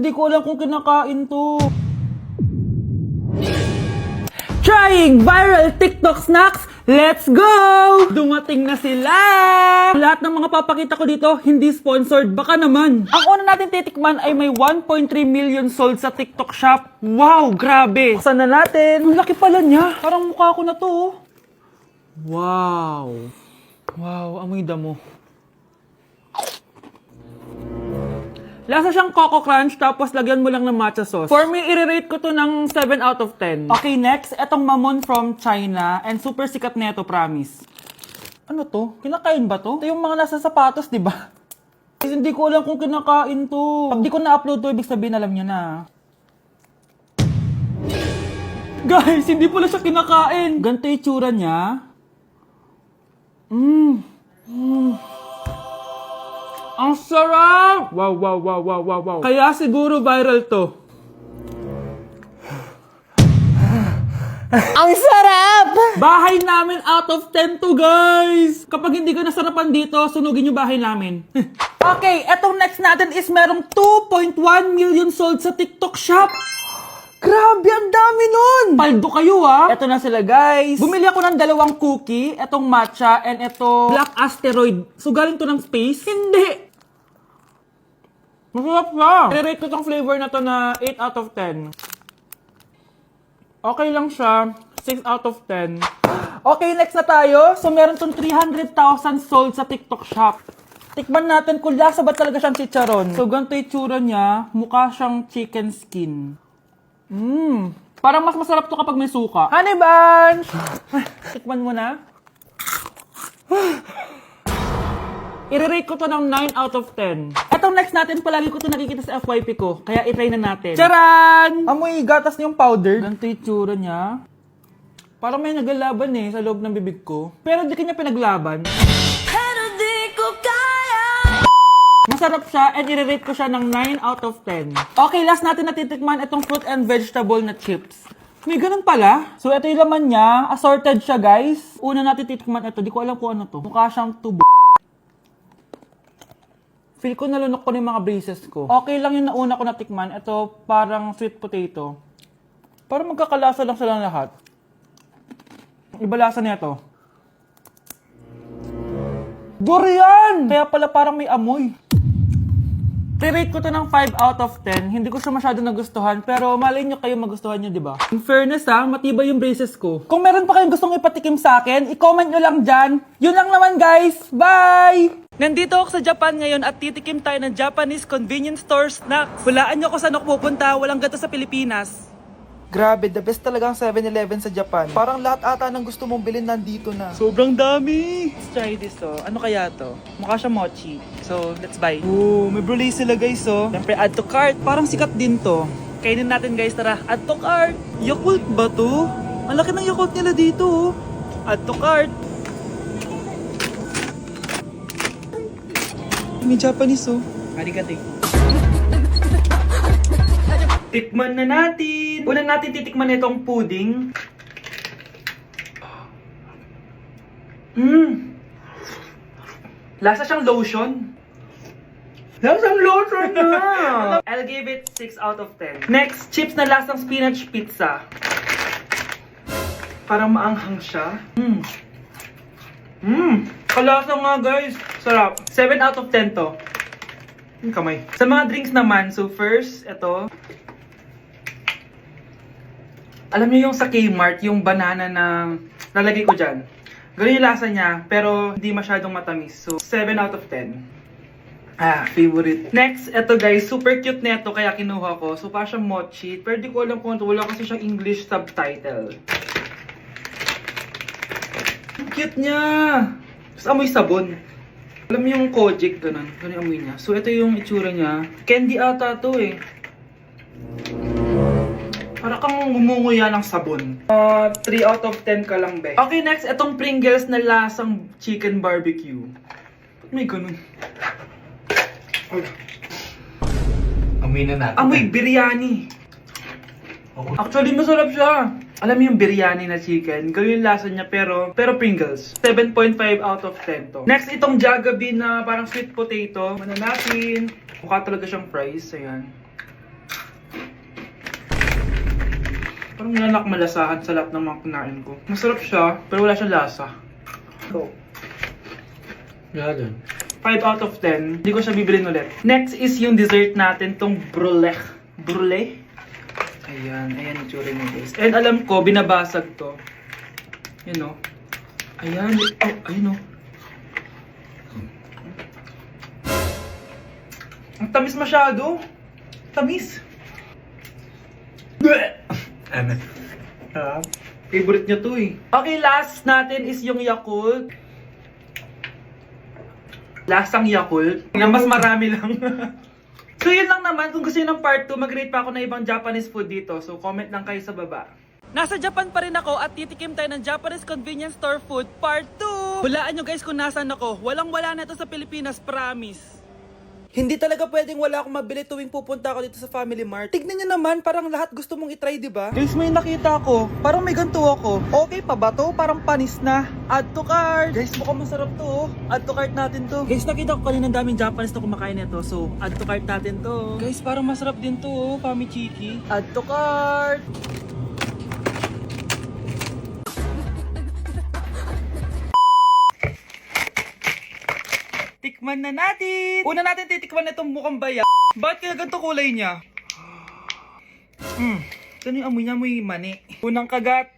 hindi ko alam kung kinakain to. Trying viral TikTok snacks! Let's go! Dumating na sila! Lahat ng mga papakita ko dito, hindi sponsored. Baka naman. Ang una natin titikman ay may 1.3 million sold sa TikTok shop. Wow, grabe! Buksan na natin. Ang laki pala niya. Parang mukha ko na to. Oh. Wow. Wow, amoy damo. Lasa siyang Coco Crunch, tapos lagyan mo lang ng matcha sauce. For me, i-rate ko to ng 7 out of 10. Okay, next, etong Mamon from China, and super sikat neto, promise. Ano to? Kinakain ba to? Ito yung mga nasa sapatos, di ba? Hindi ko alam kung kinakain to. Pag di ko na-upload to, ibig sabihin alam nyo na. Guys, hindi pala siya kinakain. Ganito yung tsura niya. Ang sarap! Wow, wow, wow, wow, wow, wow. Kaya siguro viral to. Ang sarap! Bahay namin out of 10 to, guys! Kapag hindi ka nasarapan dito, sunugin yung bahay namin. Okay, etong next natin is merong 2.1 million sold sa TikTok shop. Grabe, ang dami nun! Paldo kayo, ha? Eto na sila, guys. Bumili ako ng 2 cookie, etong matcha, and eto black asteroid. So, galing to ng space? Hindi! Masarap siya. I-rate ko tong flavor na to na 8 out of 10. Okay lang siya. 6 out of 10. Okay, next na tayo. So, meron tong 300,000 sold sa TikTok shop. Tikman natin kung lasa ba talaga siyang chicharon. So, ganito yung tsura niya. Mukha siyang chicken skin. Parang mas masarap to kapag may suka. Honey Bunch! Tikman mo na. I-rate ko to ng 9 out of 10. Etong next natin, palagi ko to nakikita sa FYP ko. Kaya i-try na natin. Charan! Amoy gatas niyong powder. Ganito yung tsura niya. Parang may naglalaban sa loob ng bibig ko. Pero di kanya pinaglaban. Pero di ko kaya! Masarap siya and i-rate ko siya ng 9 out of 10. Okay, last natin natitikman itong fruit and vegetable na chips. May ganun pala. So, ito yung laman niya. Assorted siya, guys. Una natin titikman ito. Di ko alam kung ano to. Mukha siyang tubo. Feel ko nalunok ko na yung mga braces ko. Okay lang yung nauna ko natikman. Ito parang sweet potato. Parang magkakalasa lang silang lahat. Iba lasa niya ito. Durian! Kaya pala parang may amoy. I-rate ko to ng 5 out of 10. Hindi ko siya masyado nagustuhan, pero malay nyo kayo magustuhan nyo, di ba? In fairness matibay yung braces ko. Kung meron pa kayong gustong ipatikim sa akin, i-comment nyo lang dyan. Yun lang naman, guys. Bye! Nandito ako sa Japan ngayon at titikim tayo ng Japanese convenience store snacks. Hulaan nyo kung saan ako pupunta, walang gato sa Pilipinas. Grabe, the best talaga ang 7-Eleven sa Japan. Parang lahat ata ng gusto mong bilhin nandito na. Sobrang dami! Let's try this, Ano kaya to? Mukha siya mochi. So, let's buy. Oh, may brulee sila, guys, Siyempre, add to cart. Parang sikat din to. Kainin natin, guys, tara. Add to cart. Yakult ba to? Ang laki ng Yakult nila dito, Add to cart. May Japanese, Arigato. Tikman na natin. Una natin titikman itong pudding. Lasa siyang lotion. Lasang lotion na! I'll give it 6 out of 10. Next, chips na lasang spinach pizza. Parang maanghang siya. Kalasa nga, guys. Sarap. 7 out of 10 to. Kamay. Sa mga drinks naman, so first, ito. Alam niyo yung sa Kmart, yung banana na lalagay ko dyan. Ganun yung lasa niya, pero hindi masyadong matamis. So, 7 out of 10. Favorite. Next, ito guys, super cute neto kaya kinuha ko. So, pa siyang mochi. Pero di ko alam kung ito. Wala kasi siyang English subtitle. Cute niya! Tapos amoy sabon. Alam mo yung Kojic, ganun. Ganun yung amoy niya. So, ito yung itsura niya. Candy ata to Para kang ngumunguya ng sabon. 3 out of 10 ka lang, be. Okay, next, itong Pringles na lasang chicken barbecue. May ganun. Amoy na natin. Amoy biryani. Actually, masarap siya. Alam mo yung biryani na chicken, ganun yung lasa niya, pero Pringles. 7.5 out of 10 to. Next, itong Jollibee na parang sweet potato. Ano natin? Mukha talaga siyang fries. Ayan. Parang nanak malasahan sa lahat ng mga kinain ko. Masarap siya, pero wala siyang lasa. So, Wala dun. 5 out of 10. Hindi ko siya bibilin ulit. Next is yung dessert natin, tong brulee. Brulee? Ayan, ayan yung tsura niya guys. And alam ko, binabasag to. Yun o. Ayan, oh, ayun o. Ang tamis masyado. Tamis. Ano? Favorite niya to eh. Okay, last natin is yung Yakult. Lasang Yakult. Na mas marami lang. So yun lang naman. Kung gusto nyo ng part 2, mag-rate pa ako ng ibang Japanese food dito. So comment lang kayo sa baba. Nasa Japan pa rin ako at titikim tayo ng Japanese convenience store food part 2. Hulaan nyo guys kung nasaan ako. Walang-wala na ito sa Pilipinas, promise. Hindi talaga pwedeng wala akong mabili tuwing pupunta ako dito sa Family Mart. Tignan nyo naman, parang lahat gusto mong itry, di ba? Guys, may nakita ko. Parang may ganito ako. Okay pa ba to? Parang panis na. Add to cart. Guys, mukhang masarap to. Oh. Add to cart natin to. Guys, nakita ko kanina daming Japanese na kumakain nito. So, add to cart natin to. Guys, parang masarap din to. Oh. Pamichiki. Add to cart. Tikman na natin! Una natin titikman na itong mukhang baya. Bakit kaya ganito kulay niya? Saan yung amoy niya? Amoy mani. Unang kagat.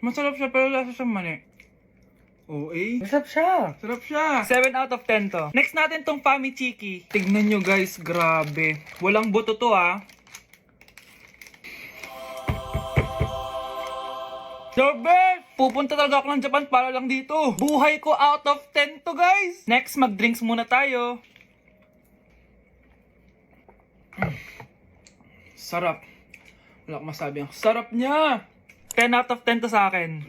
Masarap siya pero lasa siyang mani. Oo eh. Masarap siya. Sarap siya. 7 out of 10 to. Next natin tong Pamichiki. Tignan nyo guys, grabe. Walang buto to ah. The best! Pupunta talaga ako ng Japan para lang dito. Buhay ko out of 10 to guys. Next, mag-drinks muna tayo. Sarap. Wala akong masabi. Ang sarap niya. 10 out of 10 to sa akin.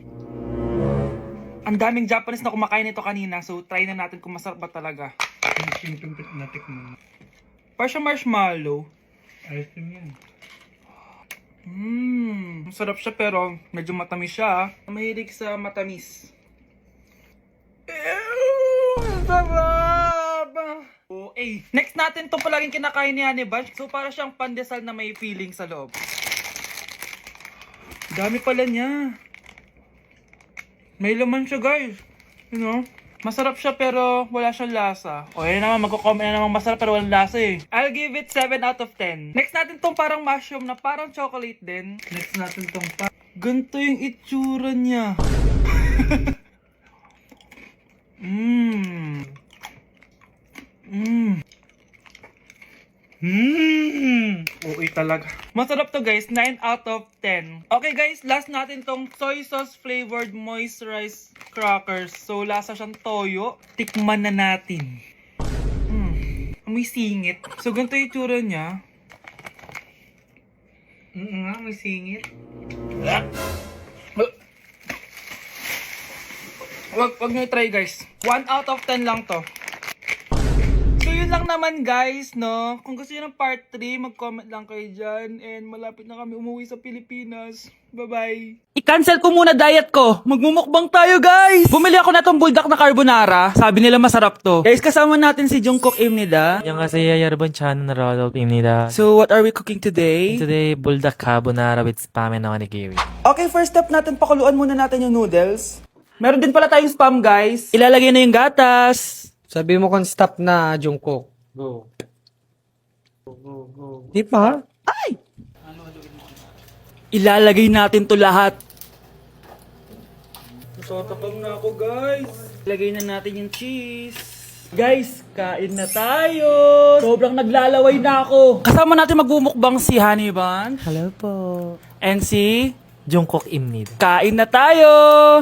Ang daming Japanese na kumakain nito kanina. So, try na natin kung masarap ba talaga. Yung natik mo. Parang siya marshmallow. Ayos din yan. Masarap siya pero medyo matamis siya. Mahilig sa matamis. Sarap! Okay. Next natin itong palaging kinakain ni Honey Bunch. So para siyang pandesal na may feeling sa loob. Dami pala niya. May laman siya guys. You know? Masarap siya pero wala siyang lasa. O yun naman, magko-comment na naman masarap pero walang lasa eh. I'll give it 7 out of 10. Next natin tong parang mushroom na parang chocolate din. Next natin tong Ganito yung itsura niya. Uy talaga. Masarap to guys, 9 out of 10. Okay guys, last natin tong soy sauce flavored moisturized crackers. So lasa siyang toyo. Tikman na natin. Amoy singit. So ganito yung itsura niya. nga, may singit. Wag nyo i-try guys. 1 out of 10 lang to. So yun lang naman guys, no? Kung gusto nyo ng part 3, mag-comment lang kayo dyan. And malapit na kami umuwi sa Pilipinas. Bye-bye. I-cancel ko muna diet ko. Magmumukbang tayo guys. Bumili ako na tong buldak na carbonara. Sabi nila masarap to. Guys, kasama natin si Jungkook 입니다. 안녕하세요 여러분 저는 로드입니다. So what are we cooking today? Today buldak carbonara with spam and onigiri. Okay, first step natin, pakuluan muna natin yung noodles. Meron din pala tayong spam guys. Ilalagay na yung gatas. Sabi mo kung stop na, Jungkook. Go. Di pa? Ilalagay natin to lahat. Natatakam na ako guys. Ilagay na natin yung cheese. Guys, kain na tayo. Sobrang naglalaway na ako. Kasama natin magbumukbang si Honey Bunch. Hello po. And si Jungkook입니다. kain na tayo.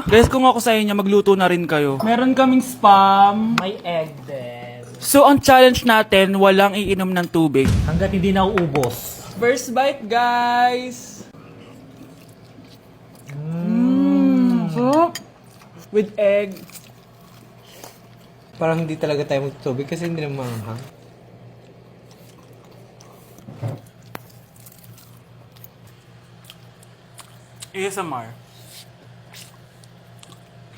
Guys, kung ako sa inyo, magluto na rin kayo. Meron kaming spam. May egg din. So, ang challenge natin, walang iinom ng tubig. Hanggat hindi na uubos. First bite, guys. Sarap. With egg. Parang hindi talaga tayo magtubig kasi hindi naman maanghang. ASMR.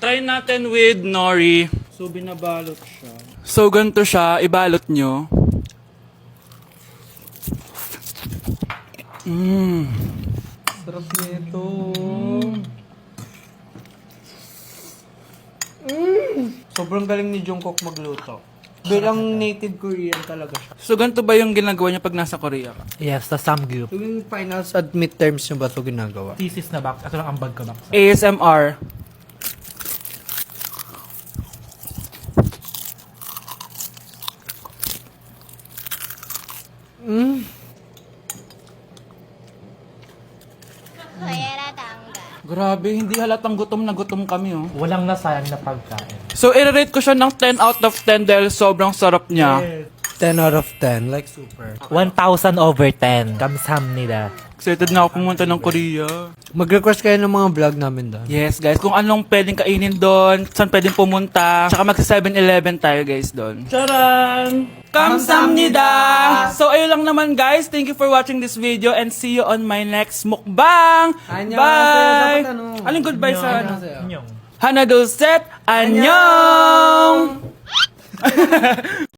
Try natin with nori. So, binabalot siya. So, ganito siya. Ibalot nyo. Sarap nito. Sobrang galing ni Jungkook magluto. Bilang native Korean talaga siya. So, ganito ba yung ginagawa niya pag nasa Korea ka? Yes, the samgyup. Tuwing finals at midterms nyo ba ito ginagawa? Thesis na box. Ito lang ang bag ko box. ASMR. Grabe, hindi halatang gutom na gutom kami, oh. Walang nasayang na pagkain. So, i-rate ko siya ng 10 out of 10 dahil sobrang sarap niya. 10 out of 10. Like super. 1,000 over 10. Kamsamnida. Excited na ako pumunta ng Korea. Mag-request kayo ng mga vlog namin doon. Yes, guys. Kung anong pwedeng kainin doon, saan pwedeng pumunta. Tsaka magsa 7-Eleven tayo, guys, doon. Charan! Kamsamnida! So, ayun lang naman, guys. Thank you for watching this video and see you on my next mukbang! Annyeonghaseyo. Bye! Dapat ano? Aling goodbye sa ano? Inyong. Hana Dulcet! Annyeong!